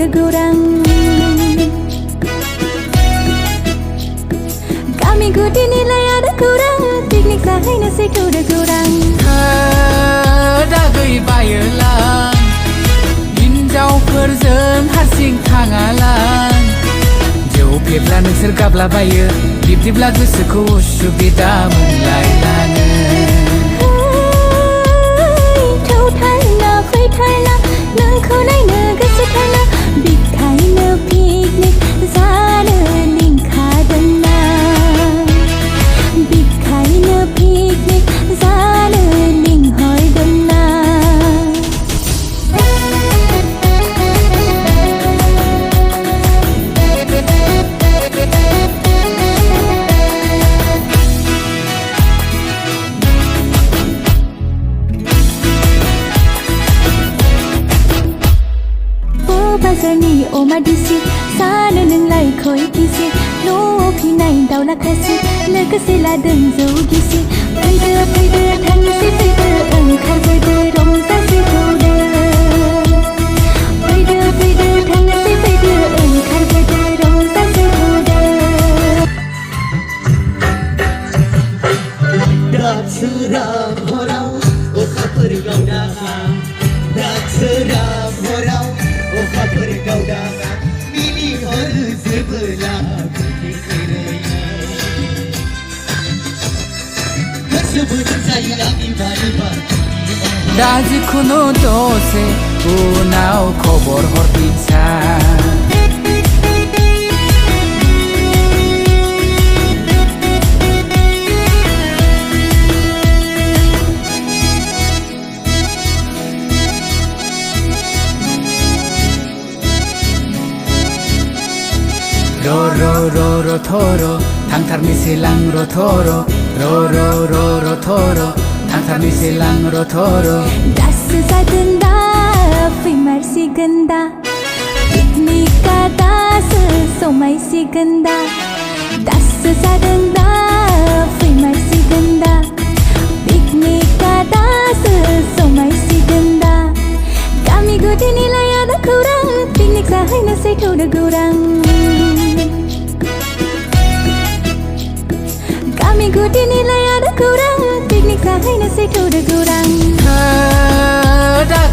udah kurang. Kami gudi nilai ada kurang, piknik sahai nasi udah kurang. दा गैबायोलां हिन्जावफोरजों हारसिं थाङालां जौ फेब्ला नोंसोर गाबलाबायो बिब्दिब्ला गोसोखौ उसुबिदा मोनलायलाङो थौथारना फैथारना नोंखौ नायनो गोसोथारना बेखायनो पिकनिक जानो लिंखादोंना बेखायनो पिकनिक जानो लिंहरदोंना बाजारनि अमा दिसि जानो नोंलाय खय गिसि न'आव फिनाय दाउला खासि लोगोसे लादों जौ गिसि फैदो फैदो थांनोसै फैदो ओंखारबोदो रंजासै थौदो फैदो फैदो थांनोसै फैदो ओंखारबोदो रंजासै थौदो दासरा हराव अखाफोर गावदाङा दासरा हराव अखाफोर गावदाङा मिनिहरजोबोला गोसोबो जायो आंनि बारबा दा जिखुनु दसे उनाव खबर हरफिनसां रो थरो थांथारनोसै लां र थरो रो थरो थांथारनोसै लां र थरो दासो जागोन दा फैमारसिगोन दा पिकनिकआ दासो समायसिगोन दा दासो जागोन दा फैमारसिगोन दा पिकनिकआ दासो समायसिगोन दा गामि गुदिनि लायादा खौरां पिकनिक जाहैनोसै थौदो गौरां Kami gudi nilai ada kurang, piknik sahai nasi udah kurang. दा